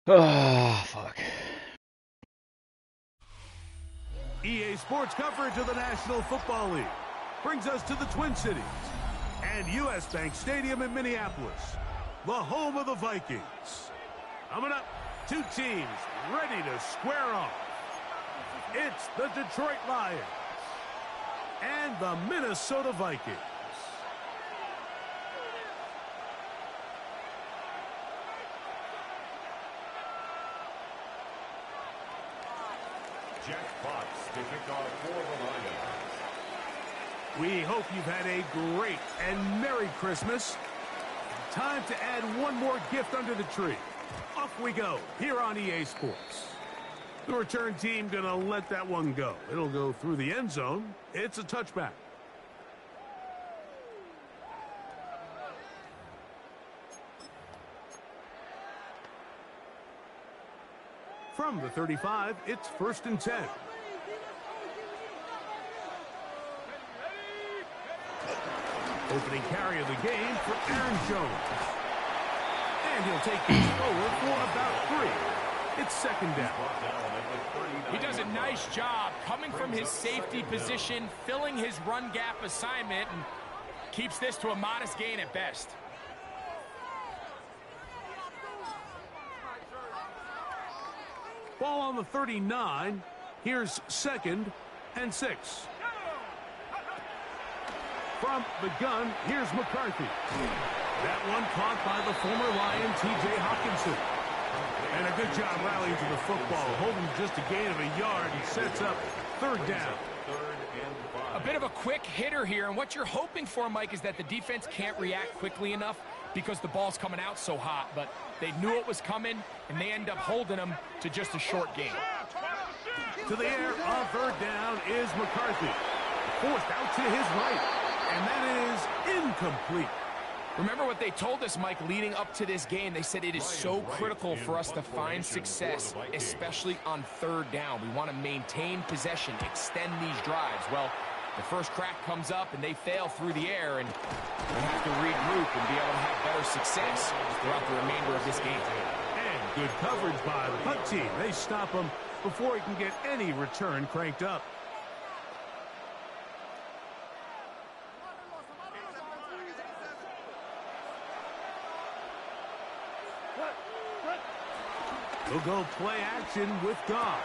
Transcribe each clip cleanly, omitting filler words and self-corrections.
Oh, fuck. EA Sports coverage of the National Football League brings us to the Twin Cities and U.S. Bank Stadium in Minneapolis, the home of the Vikings. Coming up, two teams ready to square off. It's the Detroit Lions and the Minnesota Vikings. We hope you've had a great and Merry Christmas. Time to add one more gift under the tree. Off we go here on EA Sports. The return team gonna let that one go. It'll go through the end zone. It's a touchback. From the 35, it's 1st and 10. Opening carry of the game for Aaron Jones. And he'll take things forward for about 3. It's 2nd down. He does a nice job coming from his safety position, filling his run gap assignment, and keeps this to a modest gain at best. Ball on the 39. Here's 2nd and 6. From the gun, here's McCarthy. That one caught by the former Lion, T.J. Hawkinson. And a good job rallying to the football, holding just a gain of a yard. He sets up 3rd down. A bit of a quick hitter here, and what you're hoping for, Mike, is that the defense can't react quickly enough because the ball's coming out so hot. But they knew it was coming, and they end up holding them to just a short gain. To the air on 3rd down is McCarthy. Forced out to his right. And that is incomplete. Remember what they told us, Mike, leading up to this game. They said it is so critical for us to find success, especially on 3rd down. We want to maintain possession, extend these drives. Well, the first crack comes up, and they fail through the air, and they have to regroup and be able to have better success throughout the remainder of this game. And good coverage by the punt team. They stop him before he can get any return cranked up. He'll go play action with Goff.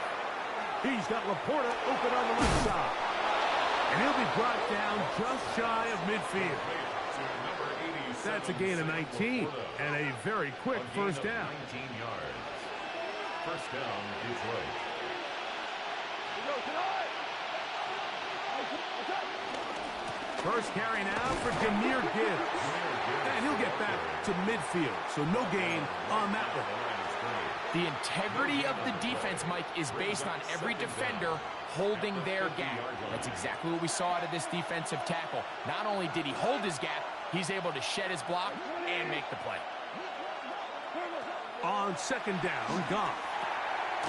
He's got Laporta open on the left side. And he'll be brought down just shy of midfield. That's a gain of 19 and a very quick 1st down. 19 yards. 1st down, Detroit. First carry now for Jahmyr Gibbs. And he'll get back to midfield, so no gain on that one. The integrity of the defense, Mike, is based on every defender holding their gap. That's exactly what we saw out of this defensive tackle. Not only did he hold his gap, he's able to shed his block and make the play. On 2nd down, Goff.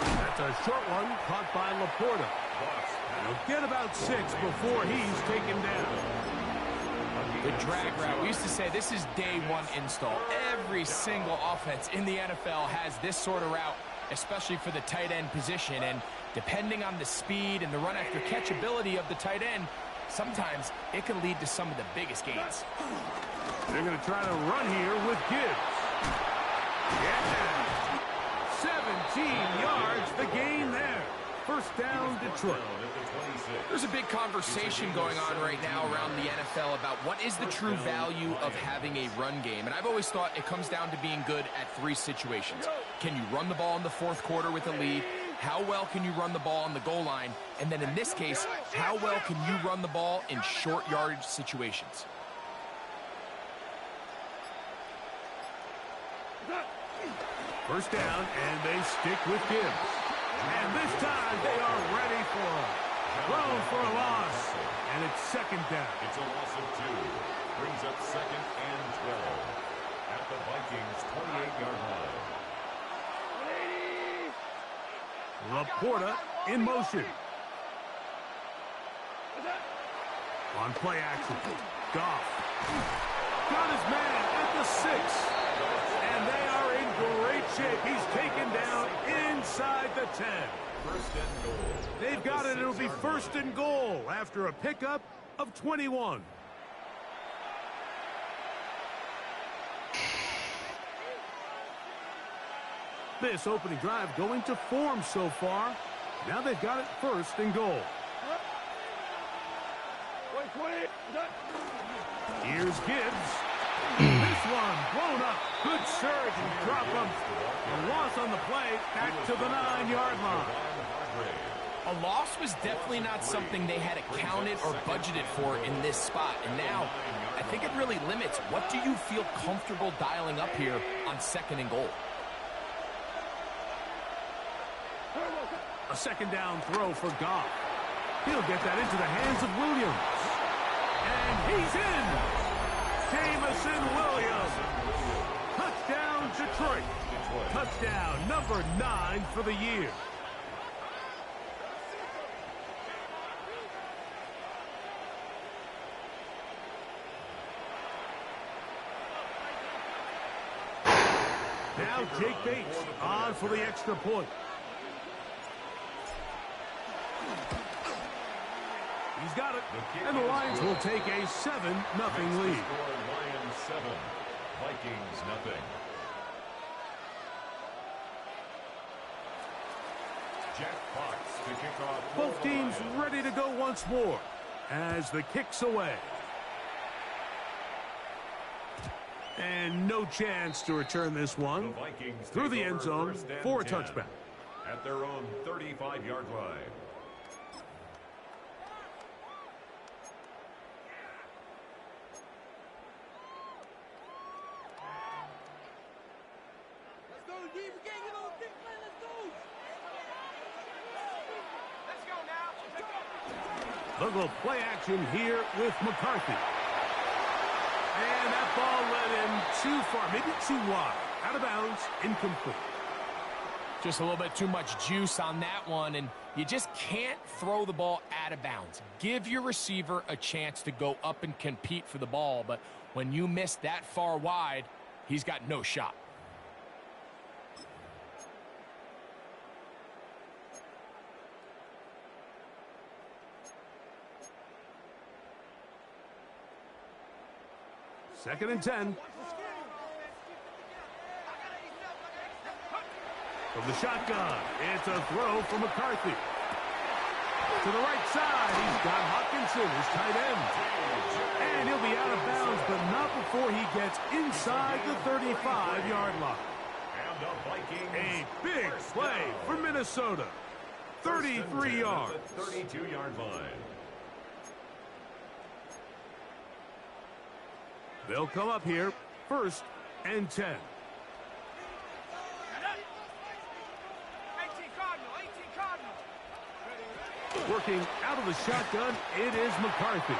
That's a short one caught by Laporta. He'll get about 6 before he's taken down. The drag route. We used to say this is day 1 install. Every single offense in the NFL has this sort of route, especially for the tight end position. And depending on the speed and the run after catch ability of the tight end, sometimes it can lead to some of the biggest gains. They're going to try to run here with Gibbs. Yeah! 17 yards, the gain there. First down, Detroit. There's a big conversation going on right now around the NFL about what is the true value of having a run game. And I've always thought it comes down to being good at three situations. Can you run the ball in the fourth quarter with a lead? How well can you run the ball on the goal line? And then in this case, how well can you run the ball in short yardage situations? First down, and they stick with Gibbs. And this time, they are ready for him. Thrown for a loss, and it's second down. It's a loss of 2. Brings up second and 12 at the Vikings' 28-yard line. Laporta in motion. On play action, Goff. Got his man at the 6. And they are in great shape. He's taken down inside the 10. First and goal. They've got it. It'll be first and goal after a pickup of 21. This opening drive going to form so far. Now they've got it first and goal. Here's Gibbs. This one blown up. Good surge and drop him. A loss on the play back to the 9-yard line. A loss was definitely not something they had accounted or budgeted for in this spot. And now, I think it really limits what do you feel comfortable dialing up here on second and goal. A second down throw for Goff. He'll get that into the hands of Williams. And he's in. Jamison Williams. Touchdown, Detroit. Touchdown number 9 for the year. Now Jake Bates on for the extra point. He's got it. And the Lions will take a 7-0 lead. Lions 7, Vikings nothing. Jack Fox to kick off. Both teams ready to go once more as the kick's away. And no chance to return this one through the end zone for a touchback. At their own 35-yard line. They'll go play action here with McCarthy. And that ball led him too far, maybe too wide. Out of bounds, incomplete. Just a little bit too much juice on that one, and you just can't throw the ball out of bounds. Give your receiver a chance to go up and compete for the ball, but when you miss that far wide, he's got no shot. Second and 10. From the shotgun, it's a throw for McCarthy. To the right side, he's got Hawkinson, his tight end. And he'll be out of bounds, but not before he gets inside the 35-yard line. A big play for Minnesota. 33 yards. 32-yard line. They'll come up here, first and 10. Working out of the shotgun, it is McCarthy.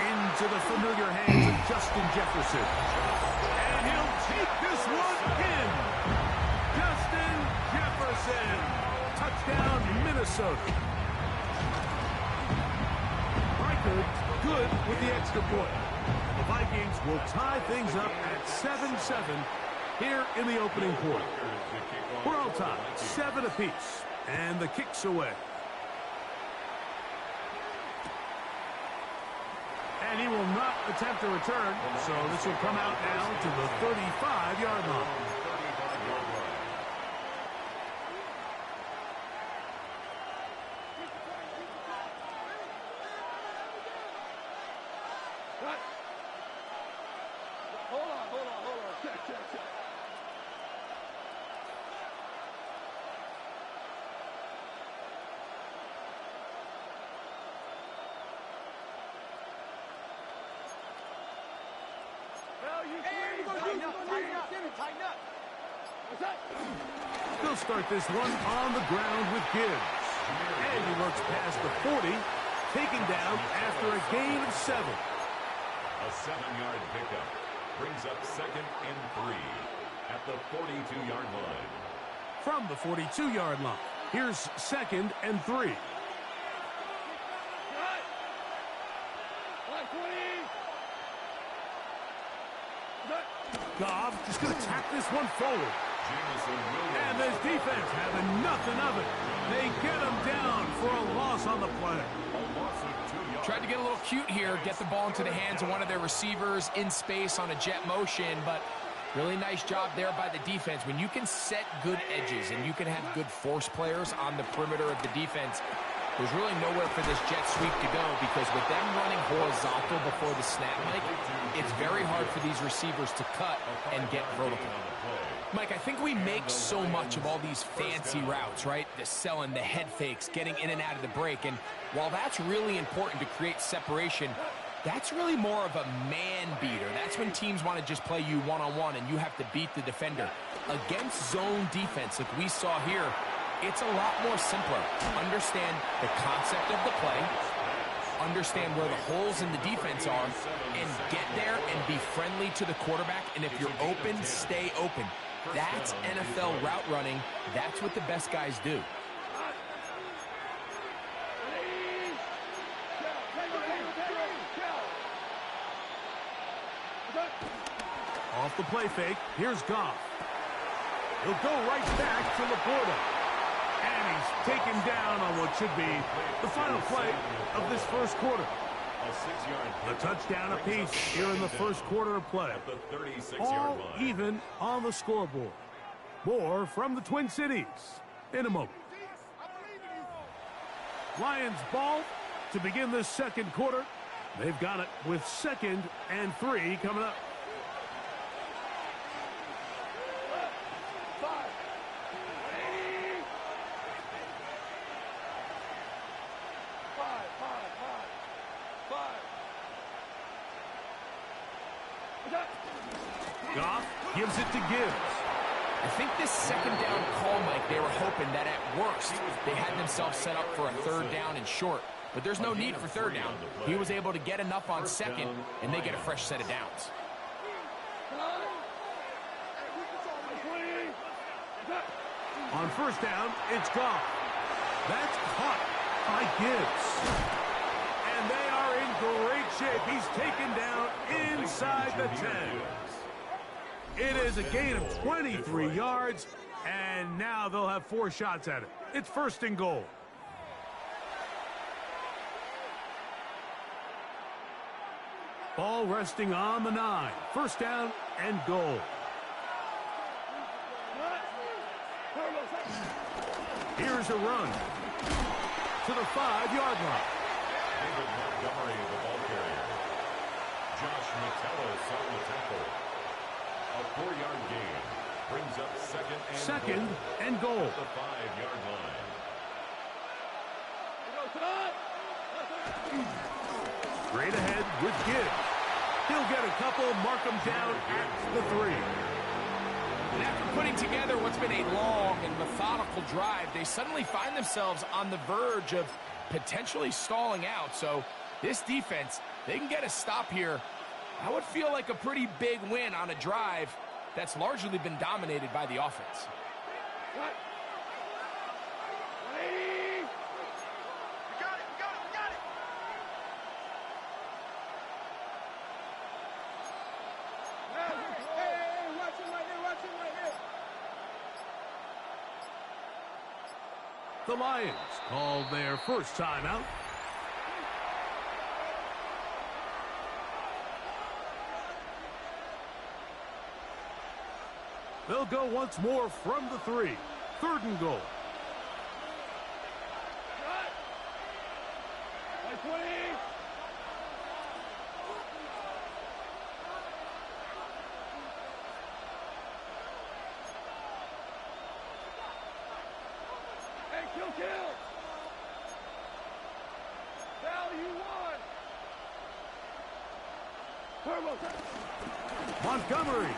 Into the familiar hands of Justin Jefferson. And he'll take this one in. Justin Jefferson. Touchdown, Minnesota. Reichard good with the extra point. The Vikings will tie things up at 7-7 here in the opening quarter. We're all tied, 7 apiece, and the kick's away. And he will not attempt a return, so this will come out now to the 35-yard line. They'll start this one on the ground with Gibbs. And he looks past the 40, taken down after a gain of 7. A 7-yard pickup brings up 2nd and 3 at the 42-yard line. From the 42-yard line, here's 2nd and 3. Goff just going to tap this one forward. And this defense having nothing of it. They get him down for a loss on the play. Tried to get a little cute here, get the ball into the hands of one of their receivers in space on a jet motion, but really nice job there by the defense. When you can set good edges and you can have good force players on the perimeter of the defense, there's really nowhere for this jet sweep to go, because with them running horizontal before the snap, Mike, it's very hard for these receivers to cut and get vertical. Mike, I think we make so much of all these fancy routes, right? The selling, the head fakes, getting in and out of the break. And while that's really important to create separation, that's really more of a man beater. That's when teams want to just play you one-on-one and you have to beat the defender. Against zone defense, like we saw here, it's a lot more simpler. Understand the concept of the play, understand where the holes in the defense are, and get there and be friendly to the quarterback. And if you're open, stay open. That's NFL route running. That's what the best guys do. Off the play fake, here's Goff. He'll go right back to Laporta. And he's taken down on what should be the final play of this first quarter. A touchdown apiece here in the first quarter of play. All even on the scoreboard. More from the Twin Cities in a moment. Lions ball to begin this second quarter. They've got it with 2nd and 3 coming up. Goff gives it to Gibbs. I think this second down call, Mike, they were hoping that at worst they had themselves set up for a 3rd down and short. But there's no need for 3rd down. He was able to get enough on 2nd, and they get a fresh set of downs. On 1st down, it's Goff. That's caught by Gibbs. And they are in great shape. He's taken down inside the 10. It is a gain of 23 yards, and now they'll have 4 shots at it. It's 1st and goal. Ball resting on the 9. 1st down and goal. Here's a run to the 5-yard line. David Montgomery, the ball carrier. Josh Metellus on the tackle. A 4-yard gain brings up 2nd and goal. At the 5-yard line. Straight ahead with Gibbs. He'll get a couple, mark him down at the 3. And after putting together what's been a long and methodical drive, they suddenly find themselves on the verge of potentially stalling out. So this defense, they can get a stop here. That would feel like a pretty big win on a drive that's largely been dominated by the offense. The Lions called their first timeout. They'll go once more from the 3. 3rd and goal. Montgomery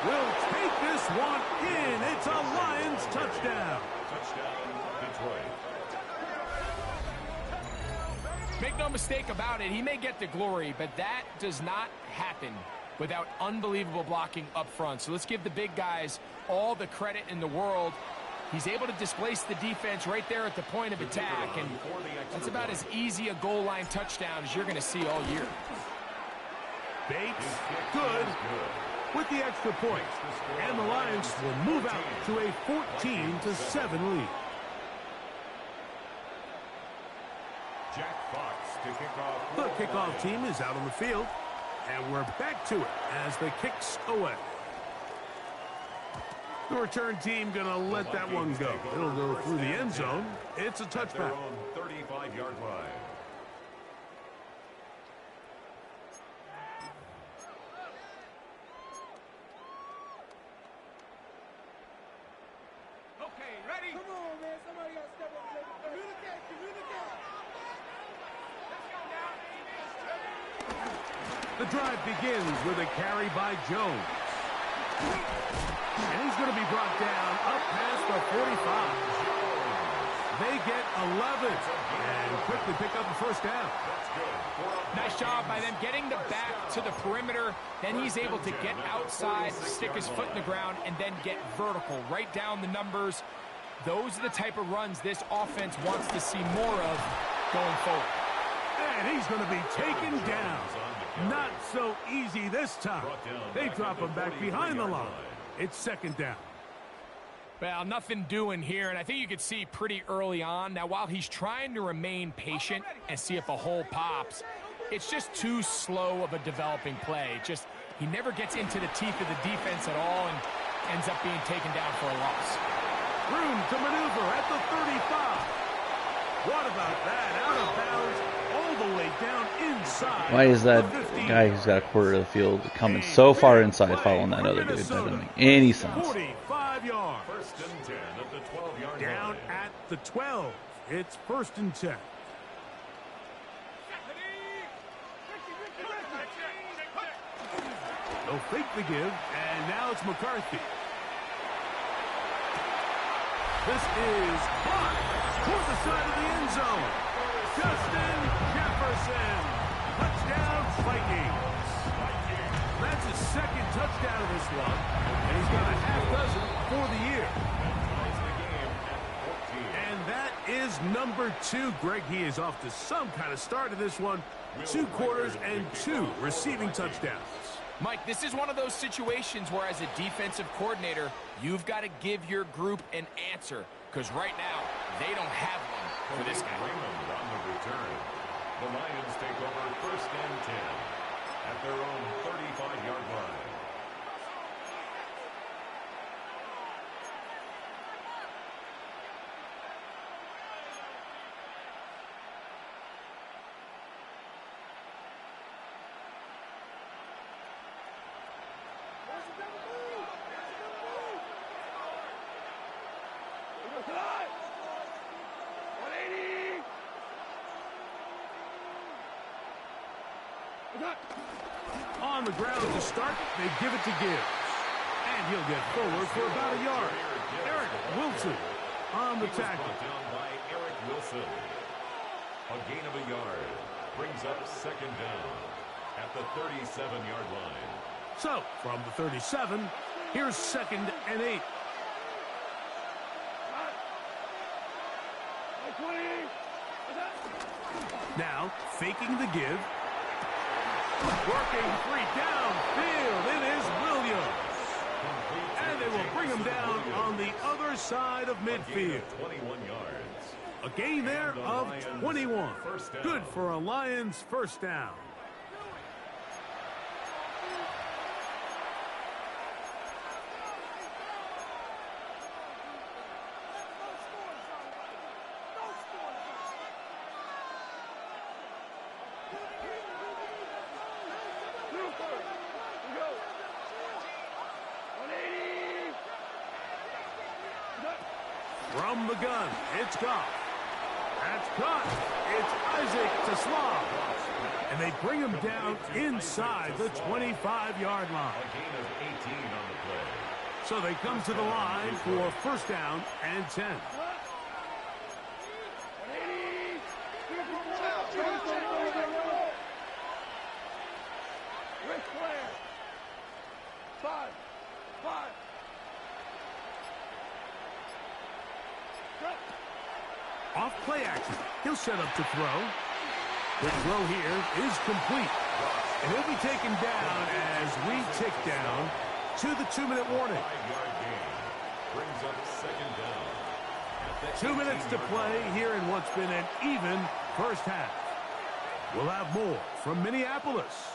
will take this one in. It's a Lions touchdown. Touchdown, Detroit. Make no mistake about it, he may get the glory, but that does not happen without unbelievable blocking up front. So let's give the big guys all the credit in the world. He's able to displace the defense right there at the point of attack, and that's about as easy a goal line touchdown as you're going to see all year. Bates, good, with the extra point. And the Lions will move out to a 14-7 lead. Jack Fox to kick off. The kickoff team is out on the field, and we're back to it as the kick's away. The return team going to let that one go. It'll go through the end zone. It's a touchback. 35-yard line. Okay, ready? Come on, man. Somebody got to step up and communicate. The drive begins with a carry by Jones. And he's going to be brought down up past the 45. They get 11 and quickly pick up the first down. Nice job by them getting the back to the perimeter. Then he's able to get outside, stick his foot in the ground, and then get vertical. Right down the numbers. Those are the type of runs this offense wants to see more of going forward. And he's going to be taken down. Not so easy this time. They drop him back behind the line. It's 2nd down. Well, nothing doing here, and I think you could see pretty early on. Now, while he's trying to remain patient and see if a hole pops, it's just too slow of a developing play. He never gets into the teeth of the defense at all and ends up being taken down for a loss. Room to maneuver at the 35. What about that? Out of bounds, all the way down inside. Why is that guy who's got a quarter of the field coming so far inside following that other dude? That doesn't make any sense. 45 yards. 1st and 10 at the 12-yard line. Down at the 12. It's 1st and 10. They'll fake the give, and now it's McCarthy. This is blocked toward the side of the end zone. Justin Jefferson. Touchdown, Vikings. That's his 2nd touchdown of this one, and he's got a half dozen for the year. And that is number 2. Greg, he is off to some kind of start in this one. 2 quarters and 2 receiving touchdowns. Mike, this is one of those situations where as a defensive coordinator, you've got to give your group an answer, because right now, they don't have one for this guy. On the return. The Lions take over 1st and 10 at their own 35-yard line. On the ground to start, they give it to Gibbs. And he'll get forward for about a yard. Eric Wilson on the tackle. Down by Eric Wilson. A gain of a yard brings up 2nd down at the 37-yard line. So, from the 37, here's 2nd and 8. Now, faking the give. Working 3 downfield. It is Williams. And they will bring him down on the other side of midfield. 21 yards. A gain there of 21. Good for a Lions 1st down. From the gun, it's Goff. That's caught. It's Isaac to Slav. And they bring him down inside the 25-yard line. A gain of 18 on the play. So they come to the line for first down and 10. Off play action. He'll set up to throw. The throw here is complete. And he'll be taken down as we tick down to the 2-minute warning. 5-yard gain brings up second down. 2 minutes to play here in what's been an even first half. We'll have more from Minneapolis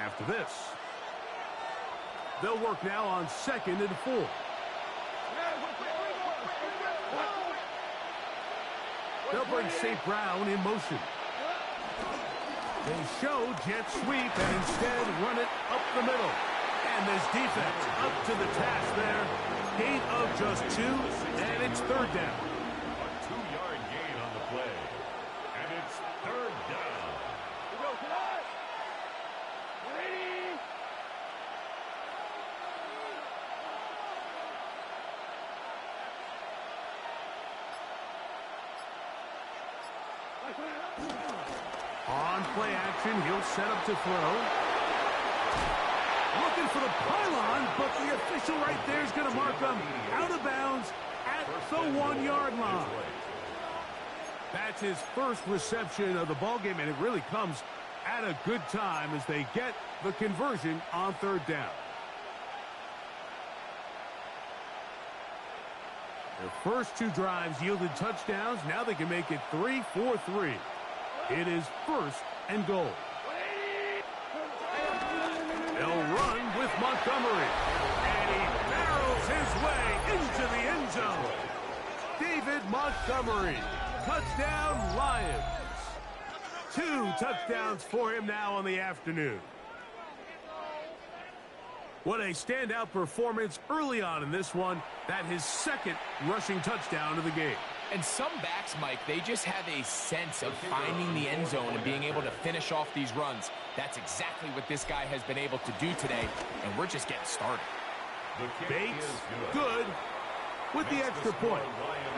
after this. They'll work now on 2nd and 4. They'll bring St. Brown in motion. They show jet sweep and instead run it up the middle. And this defense up to the task there. Gain of just 2, and it's third down. A 2-yard gain on the play. And it's third down. On play action, he'll set up to throw. Looking for the pylon, but the official right there is going to mark him out of bounds at the 1-yard line. That's his first reception of the ballgame, and it really comes at a good time as they get the conversion on third down. Their first 2 drives yielded touchdowns. Now they can make it 3-4-3. It is first and goal. They'll run with Montgomery. And he barrels his way into the end zone. David Montgomery. Touchdown, Lions. 2 touchdowns for him now on the afternoon. What a standout performance early on in this one. That his second rushing touchdown of the game. And some backs, Mike, they just have a sense of finding the end zone and being able to finish off these runs. That's exactly what this guy has been able to do today, and we're just getting started. Bates, good, with the extra point.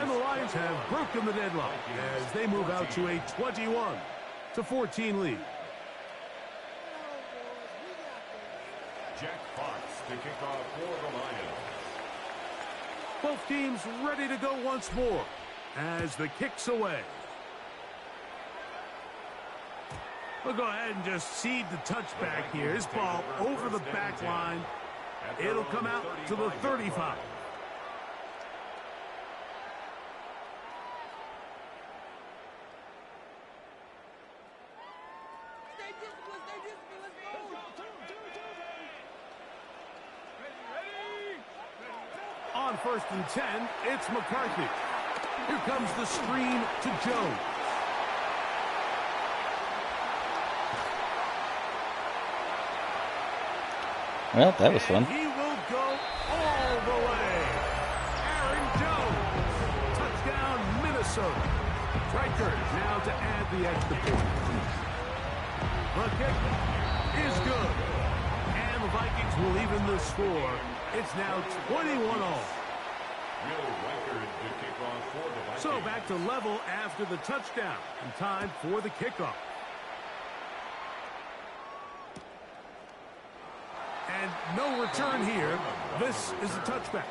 And the Lions have broken the deadlock as they move out to a 21-14 lead. Jack Fox to kick off for the Lions. Both teams ready to go once more as the kick's away. We'll go ahead and just cede the touchback here. His ball over the back line. It'll come out to the 35. On 1st and 10, it's McCarthy. Here comes the screen to Jones. Well, that was fun. And he will go all the way. Aaron Jones. Touchdown, Minnesota. Riker now to add the extra point. The kick is good. And the Vikings will even the score. It's now 21-all. So back to level after the touchdown. And time for the kickoff. And no return here. This is a touchback.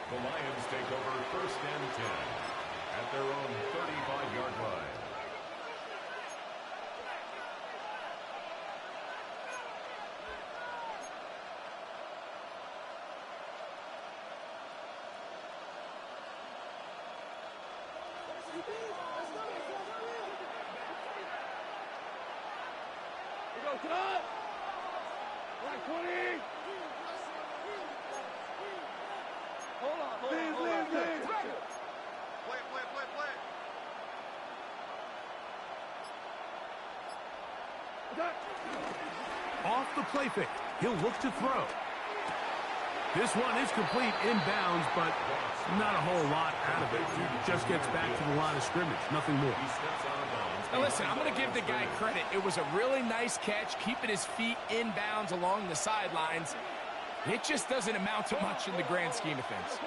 The Lions take over 1st and 10 at their own 35-yard line. Off the play fake. He'll look to throw. This one is complete inbounds, but not a whole lot out of it. Just gets back to the line of scrimmage, nothing more. Now listen, I'm going to give the guy credit. It was a really nice catch, keeping his feet inbounds along the sidelines. It just doesn't amount to much in the grand scheme of things.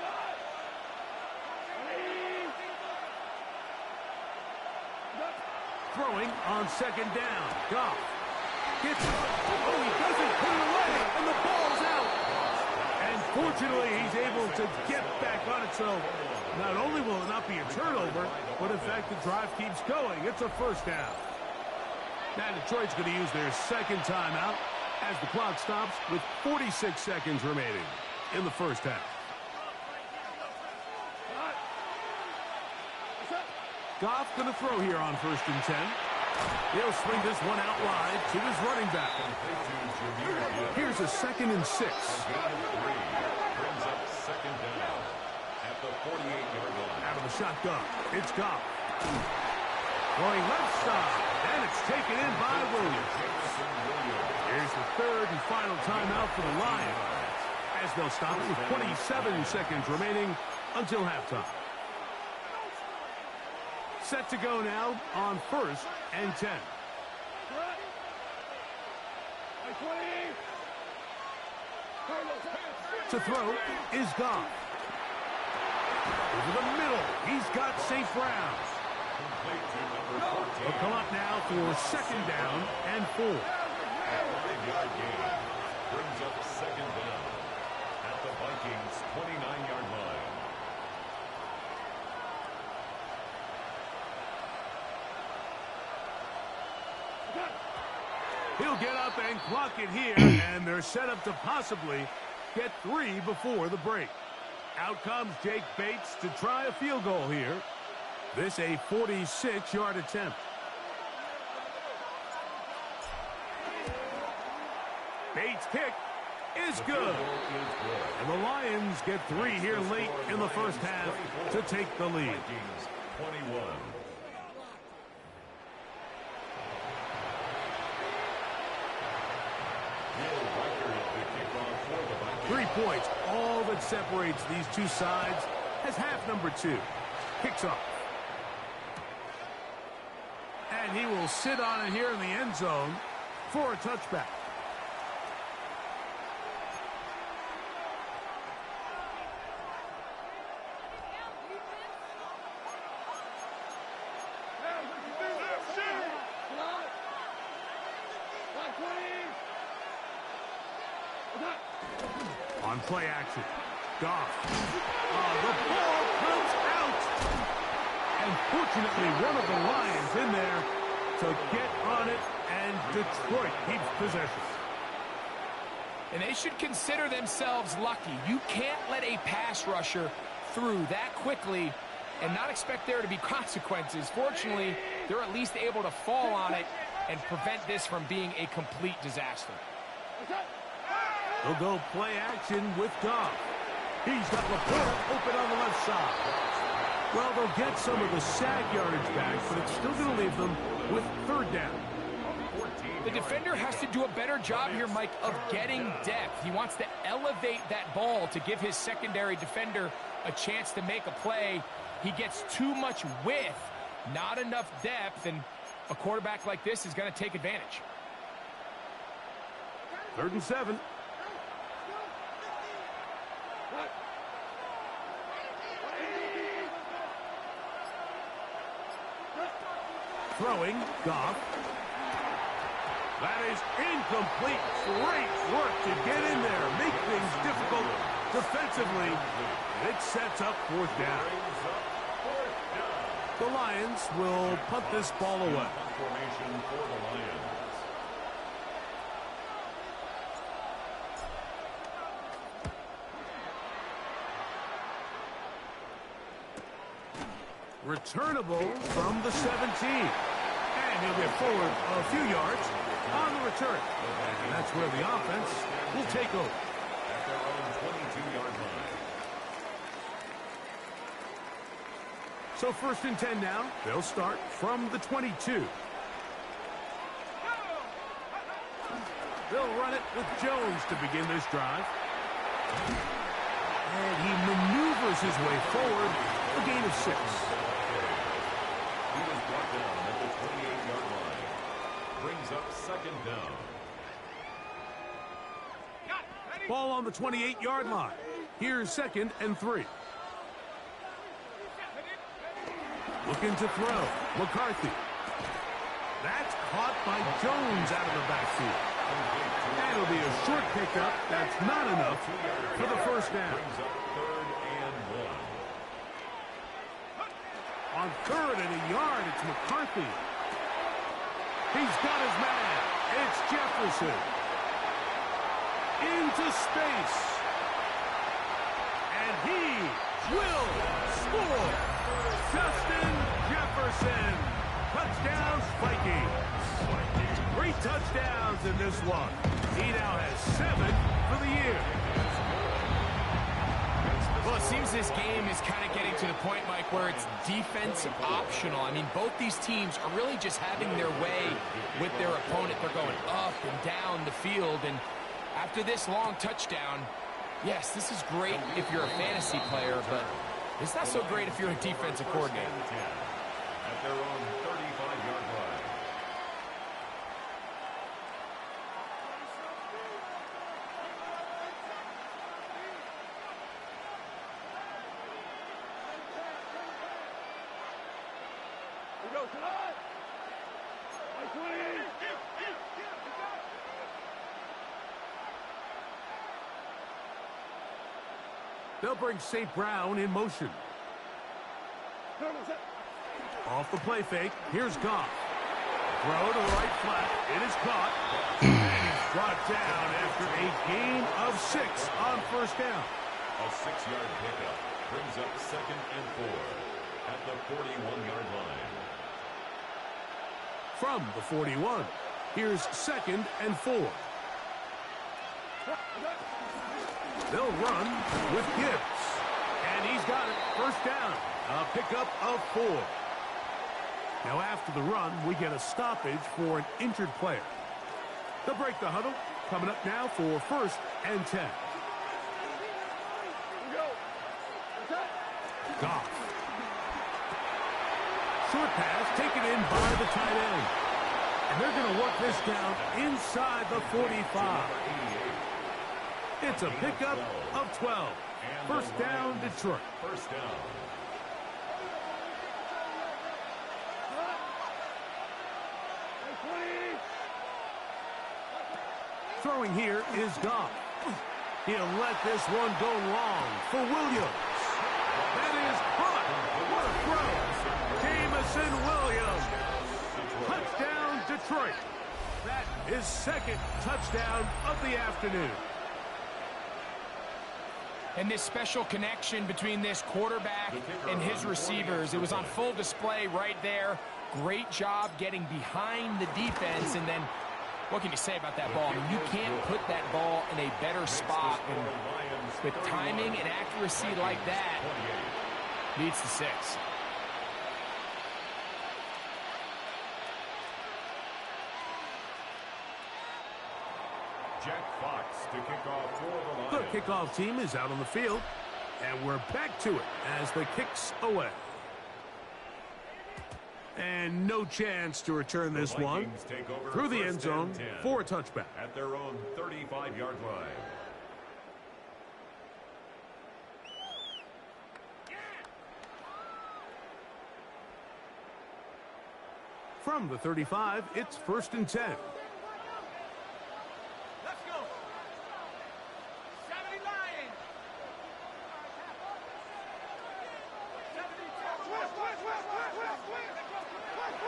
Throwing on second down. Goff gets it. Oh, he doesn't put it away, and the ball's out. And fortunately, he's able to get back on it. So not only will it not be a turnover, but in fact, the drive keeps going. It's a first down. Now Detroit's going to use their second timeout as the clock stops with 46 seconds remaining in the first half. Goff going to throw here on 1st and 10. He'll swing this one out wide to his running back. Here's a 2nd and 6. Brings up second down at the 48-yard line. Out of the shotgun, it's Goff. Going left side, and it's taken in by Williams. Here's the 3rd and final timeout for the Lions, as they'll stop with 27 seconds remaining until halftime. Set to go now on 1st and 10. To throw is Goff. Over the middle, he's got St. Brown. He'll come up now for 2nd down and 4. 5-yard gain brings up 2nd down at the Vikings' 29-yard line. He'll get up and clock it here, and they're set up to possibly get 3 before the break. Out comes Jake Bates to try a field goal here. This a 46-yard attempt. Bates' kick is good. And the Lions get 3 here late in the first half to take the lead. Vikings 21. 3 points, all that separates these two sides as half number 2 kicks off. And he will sit on it here in the end zone for a touchback. On play action, Goff. The ball comes out. And fortunately, one of the Lions in there to get on it, and Detroit keeps possession. And they should consider themselves lucky. You can't let a pass rusher through that quickly and not expect there to be consequences. Fortunately, they're at least able to fall on it and prevent this from being a complete disaster. They'll go play action with Goff. He's got Laporta open on the left side. Well, they'll get some of the sag yardage back, but it's still going to leave them with 3rd down. The defender has to do a better job here, Mike, of getting depth. He wants to elevate that ball to give his secondary defender a chance to make a play. He gets too much width, not enough depth, and a quarterback like this is going to take advantage. 3rd and 7. Throwing, Goff. That is incomplete. Great work to get in there, make things difficult defensively. It sets up 4th down. The Lions will punt this ball away. Formation for the Lions. Returnable from the 17. And he'll get forward a few yards on the return. And that's where the offense will take over. At their own 22-yard line. So 1st and 10 now. They'll start from the 22. They'll run it with Jones to begin this drive. And he maneuvers his way forward, a gain of 6. He was brought down at the 28-yard line. Brings up second down. Ball on the 28-yard line. Here's 2nd and 3. Looking to throw. McCarthy. That's caught by Jones out of the backfield. That'll be a short pickup. That's not enough for the first down. Brings up 3rd and 1. On 3rd and a yard, it's McCarthy. He's got his man. It's Jefferson. Into space. And he will score. Justin Jefferson. Touchdown, Vikings. 3 touchdowns in this one. He now has 7 for the year. Well, it seems this game is kind of getting to the point, Mike, where it's defense optional. I mean, both these teams are really just having their way with their opponent. They're going up and down the field, and after this long touchdown, yes, this is great if you're a fantasy player, but it's not so great if you're a defensive coordinator. At their own 35-yard line. They'll bring St. Brown in motion. Off the play fake. Here's Goff. Throw to the right flat. It is caught. And he's brought down after a gain of 6 on first down. A 6-yard pickup brings up 2nd and 4 at the 41-yard line. From the 41, here's 2nd and 4. They'll run with Gibbs. And he's got it. First down. A pickup of 4. Now after the run, we get a stoppage for an injured player. They'll break the huddle. Coming up now for 1st and 10. Goff. Short pass taken in by the tight end. And they're going to work this down inside the 45. It's a pickup of 12. First down, Detroit. First down. Throwing here is Goff. He'll let this one go long for Williams. That is caught. What a throw. Jamison Williams. Touchdown, Detroit. That is 2nd touchdown of the afternoon. And this special connection between this quarterback and his receivers, it was on full display right there. Great job getting behind the defense, and then what can you say about that ball? I mean, you can't put that ball in a better spot. And with timing and accuracy like that, leads to 6. Jack Fox to kick off for the Lions. The kickoff team is out on the field, and we're back to it as the kick's away. And no chance to return this one through the end zone for a touchback. At their own 35-yard line. From the 35, it's 1st and 10. Let's go. 70 Lions. 70.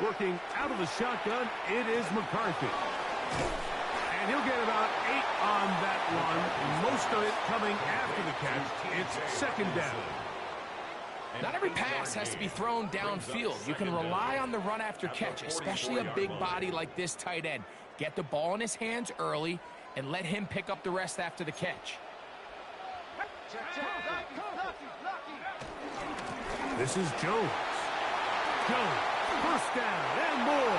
Working out of the shotgun, it is McCarthy. And he'll get about 8 on that one. Most of it coming after the catch. It's 2nd down. Not every pass has to be thrown downfield. You can rely on the run after catch, especially a big body like this tight end. Get the ball in his hands early and let him pick up the rest after the catch. This is Jones. Jones, first down and more.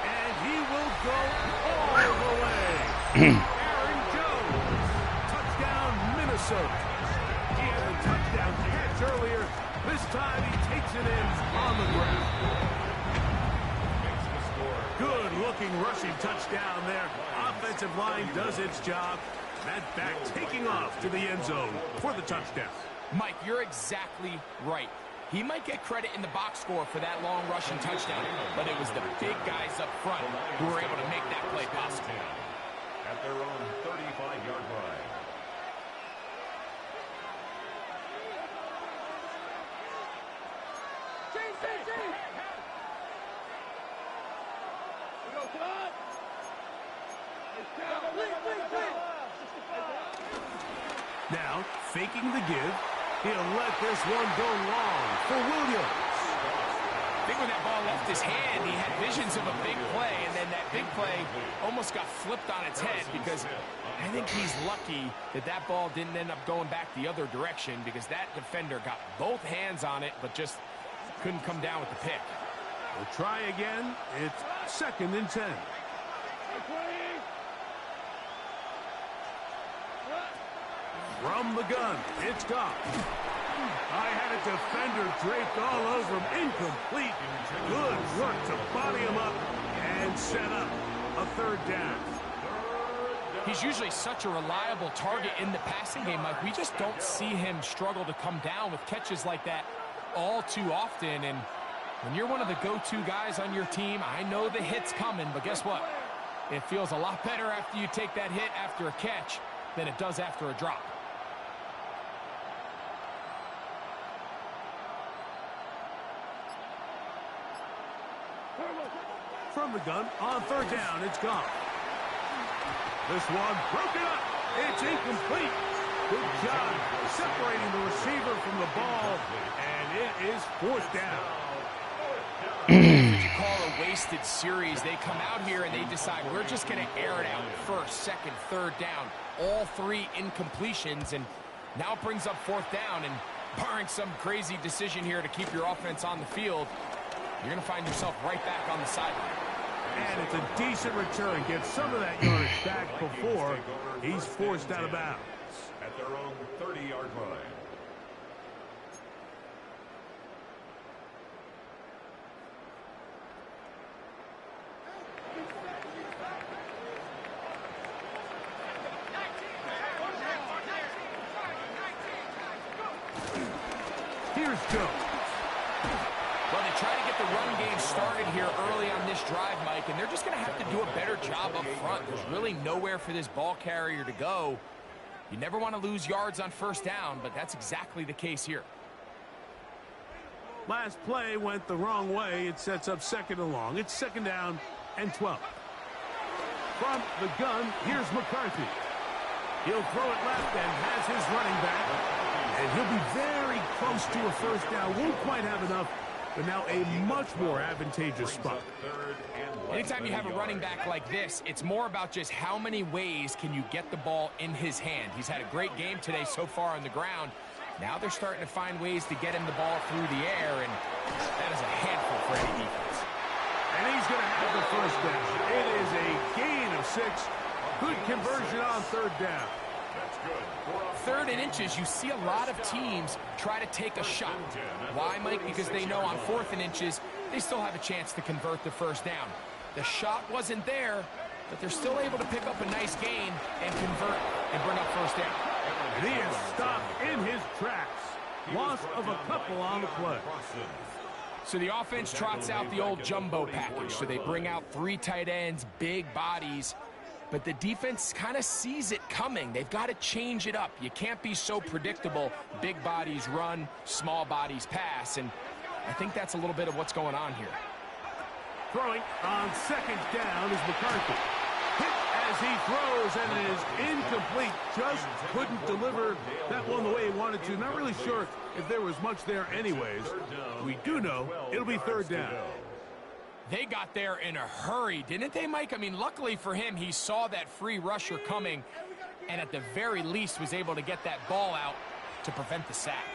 And he will go all the way. Minnesota. He had a touchdown catch earlier. This time he takes it in on the ground. Good-looking rushing touchdown there. Offensive line does its job. That back taking off to the end zone for the touchdown. Mike, you're exactly right. He might get credit in the box score for that long rushing touchdown, but it was the big guys up front who were able to make that play possible. At their own 35-yard line. Now, faking the give, he'll let this one go long for Williams. I think when that ball left his hand, he had visions of a big play, and then that big play almost got flipped on its head because I think he's lucky that that ball didn't end up going back the other direction because that defender got both hands on it but just couldn't come down with the pick. We'll try again. It's 2nd and 10. From the gun, it's Goff. I had a defender draped all over him. Incomplete. Good work to body him up and set up a 3rd down. He's usually such a reliable target in the passing game, Mike. We just don't see him struggle to come down with catches like that all too often. And when you're one of the go-to guys on your team, I know the hit's coming, but guess what? It feels a lot better after you take that hit after a catch than it does after a drop. From the gun, on 3rd down, it's gone. This one broken up. It's incomplete. Good job separating the receiver from the ball, and it is 4th down. What you call a wasted series. They come out here and they decide we're just going to air it out 1st, 2nd, 3rd down. All 3 incompletions, and now it brings up 4th down. And barring some crazy decision here to keep your offense on the field, you're going to find yourself right back on the sideline. And it's a decent return. Get some of that yardage back before he's forced out of bounds. At their own 30-yard line. Here's Joe. Well, they try to get the run game started here early on this drive, Mike, and they're just going to have to do a better job up front. There's really nowhere for this ball carrier to go. You never want to lose yards on 1st down, but that's exactly the case here. Last play went the wrong way. It sets up 2nd and long. It's 2nd down and 12. From the gun, here's McCarthy. He'll throw it left and has his running back. And he'll be very close to a 1st down. Won't quite have enough, but now a much more advantageous spot. Anytime you have a running back like this, it's more about just how many ways can you get the ball in his hand. He's had a great game today so far on the ground. Now they're starting to find ways to get him the ball through the air, and that is a handful for any defense. And he's going to have the 1st down. It is a gain of 6. Good conversion on 3rd down. 3rd and inches, you see a lot of teams try to take a shot. Why, Mike? Because they know on 4th and inches, they still have a chance to convert the 1st down. The shot wasn't there, but they're still able to pick up a nice gain and convert and bring up 1st down. And he is stopped in his tracks. Loss of a couple on the play. So the offense trots out the old jumbo package. So they bring out 3 tight ends, big bodies. But the defense kind of sees it coming. They've got to change it up. You can't be so predictable. Big bodies run, small bodies pass. And I think that's a little bit of what's going on here. Throwing on 2nd down is McCarthy. Hit as he throws, and it is incomplete. Just couldn't deliver that one the way he wanted to. Not really sure if there was much there anyways. We do know it'll be 3rd down. They got there in a hurry, didn't they, Mike? I mean, luckily for him, he saw that free rusher coming and at the very least was able to get that ball out to prevent the sack.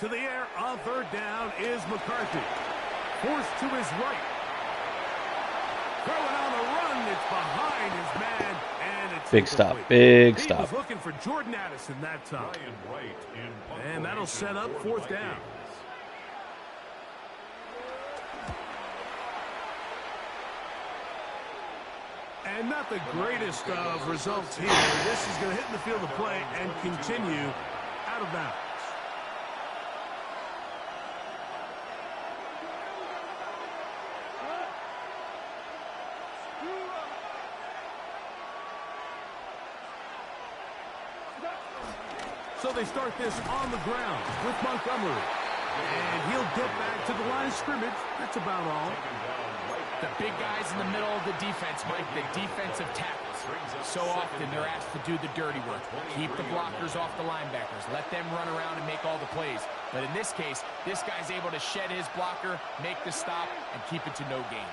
To the air on 3rd down is McCarthy. Forced to his right. Throwing on the run, Gets behind his man, and it's Big stop. incomplete. Big He stop. was looking for Jordan Addison that time. And that'll set up fourth down. And not the greatest of results here. This is going to hit in the field of play and continue out of bounds. So they start this on the ground with Montgomery. And he'll get back to the line of scrimmage. That's about all. The big guys in the middle of the defense, Mike, the defensive tackles. So often they're asked to do the dirty work. Keep the blockers off the linebackers. Let them run around and make all the plays. But in this case, this guy's able to shed his blocker, make the stop, and keep it to no gain.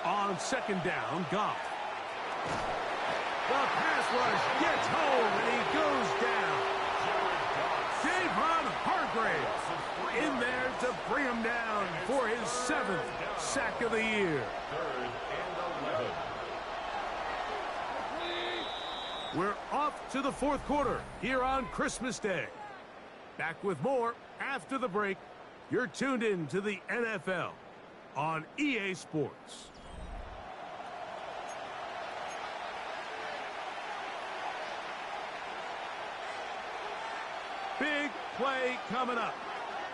On second down, Goff. The pass rush gets home, and he goes down. Javon Hargrave in there to bring him down for his 7th sack of the year. We're off to the fourth quarter here on Christmas Day. Back with more after the break. You're tuned in to the NFL on EA Sports. Big play coming up.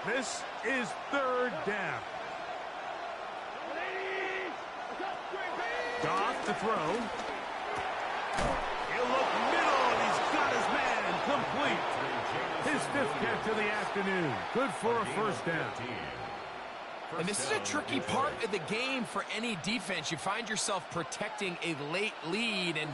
This is third down. Goff to throw. He'll look middle, and he's got his man complete. His 5th catch of the afternoon. Good for a first down. And this is a tricky part of the game for any defense. You find yourself protecting a late lead, and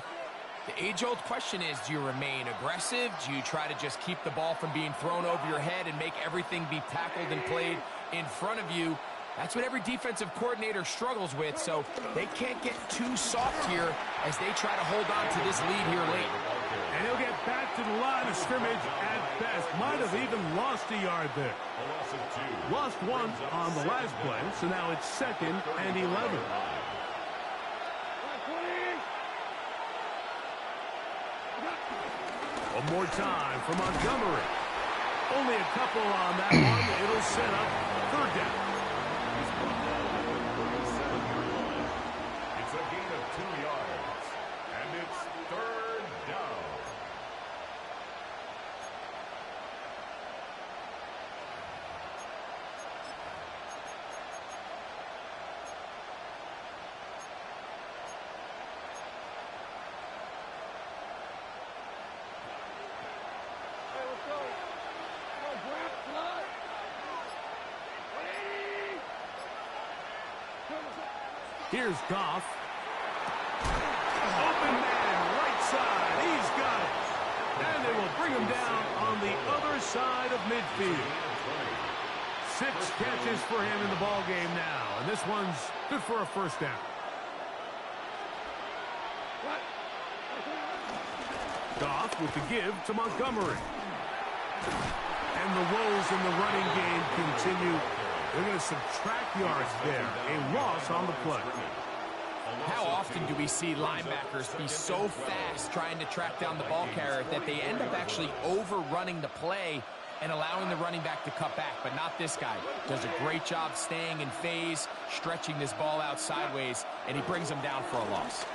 the age-old question is, do you remain aggressive? Do you try to just keep the ball from being thrown over your head and make everything be tackled and played in front of you? That's what every defensive coordinator struggles with, so they can't get too soft here as they try to hold on to this lead here late. And he'll get back to the line of scrimmage at best. Might have even lost a yard there. Lost 1 on the last play, so now it's 2nd and 11. One more time for Montgomery. Only a couple on that one. It'll set up third down. It's a gain of 2 yards, and it's third down. Here's Goff. Open man, right side. He's got it. And they will bring him down on the other side of midfield. 6 catches for him in the ball game now. And this one's good for a first down. Goff with the give to Montgomery. And the woes in the running game continue. They're going to subtract yards there. A loss on the play. How often do we see linebackers be so fast trying to track down the ball carrier that they end up actually overrunning the play and allowing the running back to cut back? But not this guy. Does a great job staying in phase, stretching this ball out sideways, and he brings him down for a loss.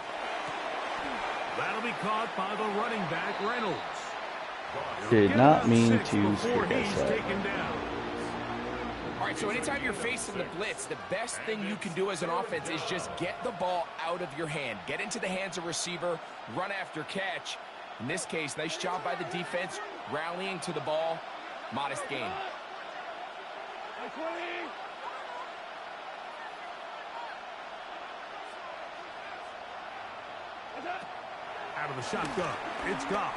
That'll be caught by the running back, Reynolds. Did not mean to skip that side. All right, so anytime you're facing the blitz, the best thing you can do as an offense is just get the ball out of your hand. Get into the hands of receiver, run after catch. In this case, nice job by the defense, rallying to the ball. Modest gain. Out of the shotgun, it's Goff.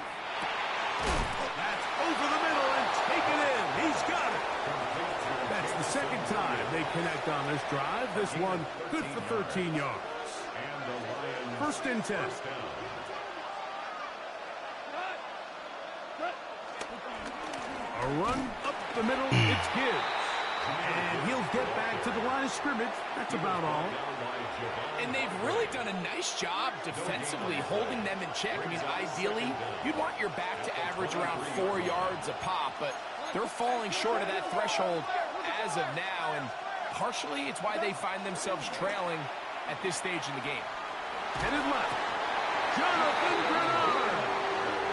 That's over the middle and taken in. He's got it. That's the second time they connect on this drive. This one good for 13 yards. First and 10. A run up the middle. It's Gibbs. And he'll get back to the line of scrimmage. That's about all. And they've really done a nice job defensively holding them in check. I mean, ideally, you'd want your back to average around 4 yards a pop, but they're falling short of that threshold as of now, and partially it's why they find themselves trailing at this stage in the game. Headed left. Jonathan Bernard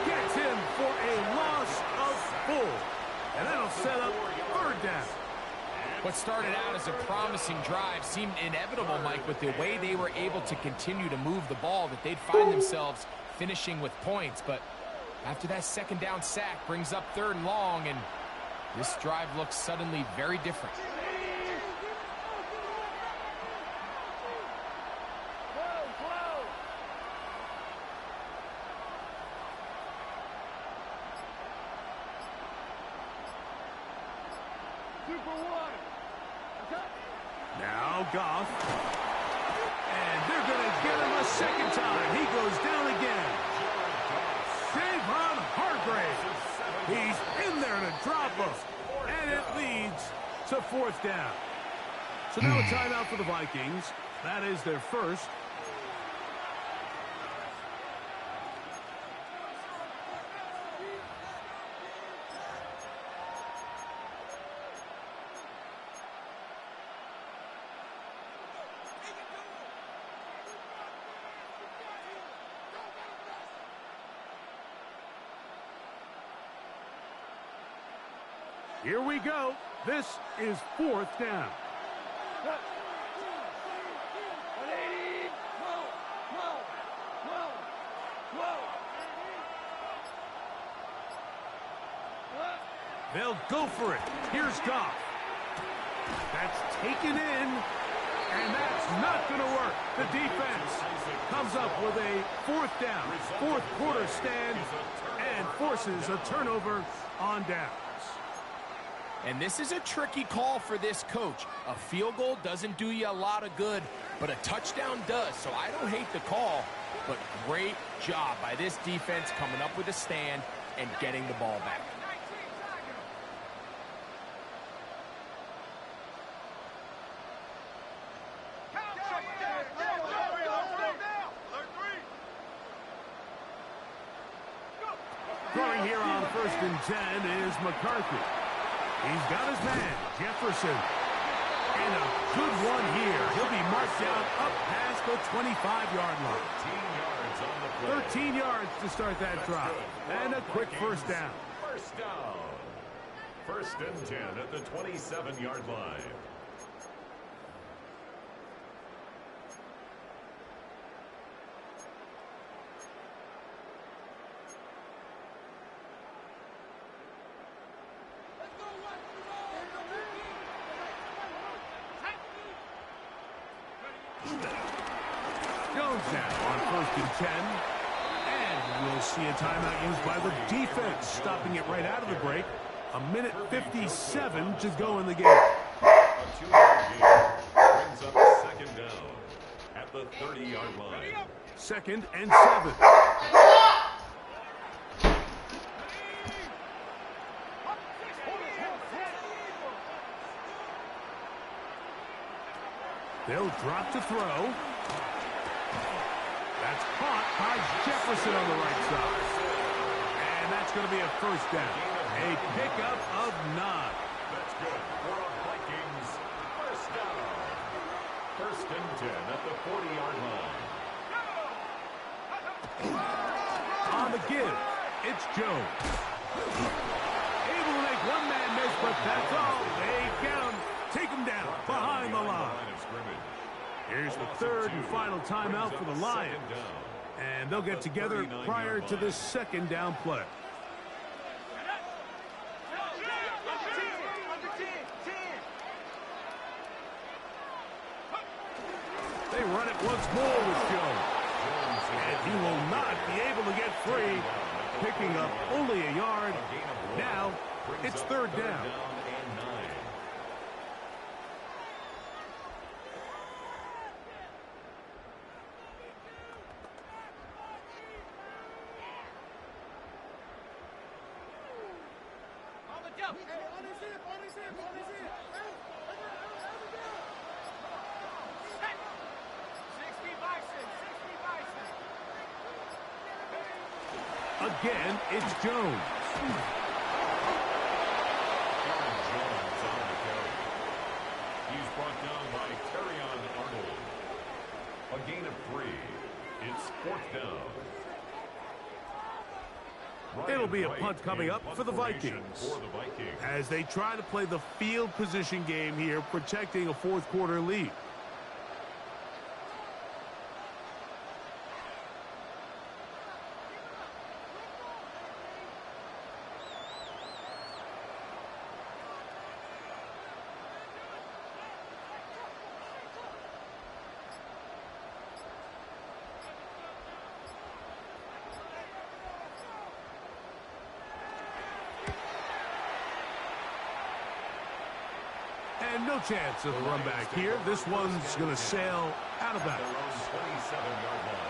gets him for a loss of 4. And that'll set up 3rd down. What started out as a promising drive seemed inevitable, Mike, with the way they were able to continue to move the ball, that they'd find themselves finishing with points. But after that 2nd down sack brings up 3rd and long, and this drive looks suddenly very different. Now Goff. And they're going to get him a 2nd time. He goes down again. Javon Hargrave. He's in there to drop him. And it leads to 4th down. So now a timeout for the Vikings. That is their first. Here we go. This is 4th down. They'll go for it. Here's Goff. That's taken in, and that's not going to work. The defense comes up with a 4th down, 4th quarter stand, and forces a turnover on downs. And this is a tricky call for this coach. A field goal doesn't do you a lot of good, but a touchdown does. So I don't hate the call, but great job by this defense coming up with a stand and getting the ball back. Throwing here on 1st and 10 is McCarthy. He's got his man, Jefferson. And a good one here. He'll be marked down up past the 25-yard line. 13 yards to start that drive. And a quick 1st down. 1st down. 1st and 10 at the 27-yard line. Jones now on 1st and 10. And we'll see a timeout used by the defense, stopping it right out of the break. 1:57 to go in the game. A 2-yard gain brings up 2nd down at the 30-yard line. 2nd and 7. They'll drop to throw. That's caught by Jefferson on the right side. And that's going to be a 1st down. A pickup of 9. That's good for a Vikings 1st down. 1st and 10 at the 40-yard line. On the give, it's Jones. Able to make one man miss, but that's all. They get him. Take him down behind the line. Here's the 3rd and final timeout for the Lions. And they'll get together prior to this 2nd down play. They run it once more with Jones. And he will not be able to get free, picking up only a yard. Now it's 3rd down. Again, it's Jones. He's brought down by Terrion Arnold. A gain of 3. It's 4th down. It'll be a punt coming up for the Vikings. As they try to play the field position game here, protecting a fourth-quarter lead. And no chance of a run back here. This one's going to sail out of bounds. 27-yard line.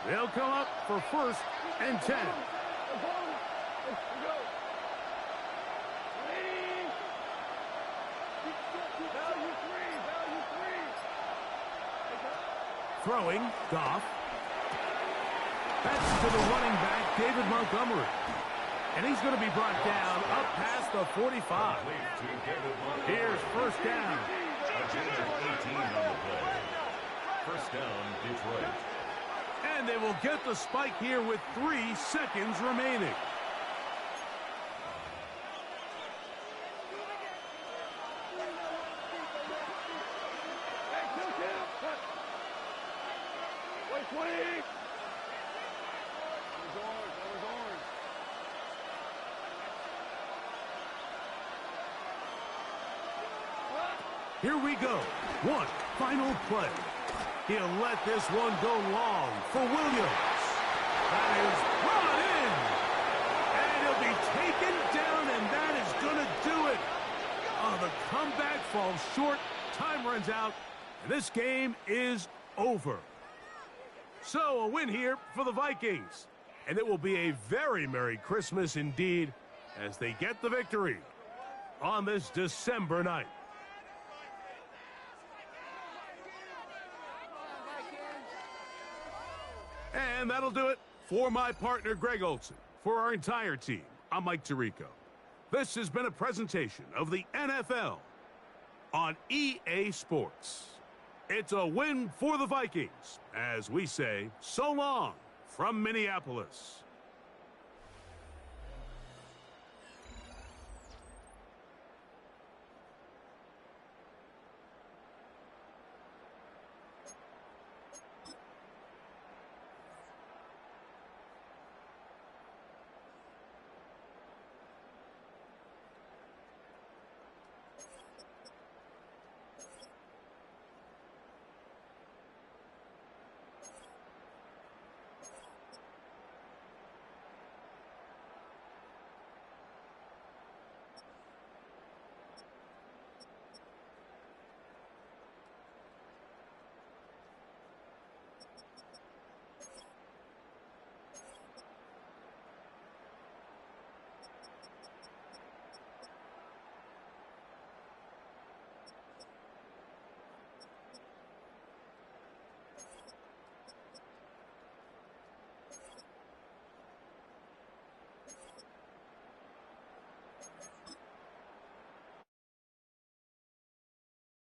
They'll come up for 1st and 10. Throwing, Goff. That's to the running back, David Montgomery. And he's going to be brought down up past the 45. Here's 1st down. A gain of 18 on the play. 1st down, Detroit. And they will get the spike here with 3 seconds remaining. Here we go. One final play. He'll let this one go long for Williams. That is brought in. And he'll be taken down, and that is going to do it. Oh, the comeback falls short. Time runs out, and this game is over. So a win here for the Vikings. And it will be a very Merry Christmas indeed as they get the victory on this December night. And that'll do it for my partner, Greg Olson. For our entire team, I'm Mike Tirico. This has been a presentation of the NFL on EA Sports. It's a win for the Vikings, as we say so long from Minneapolis.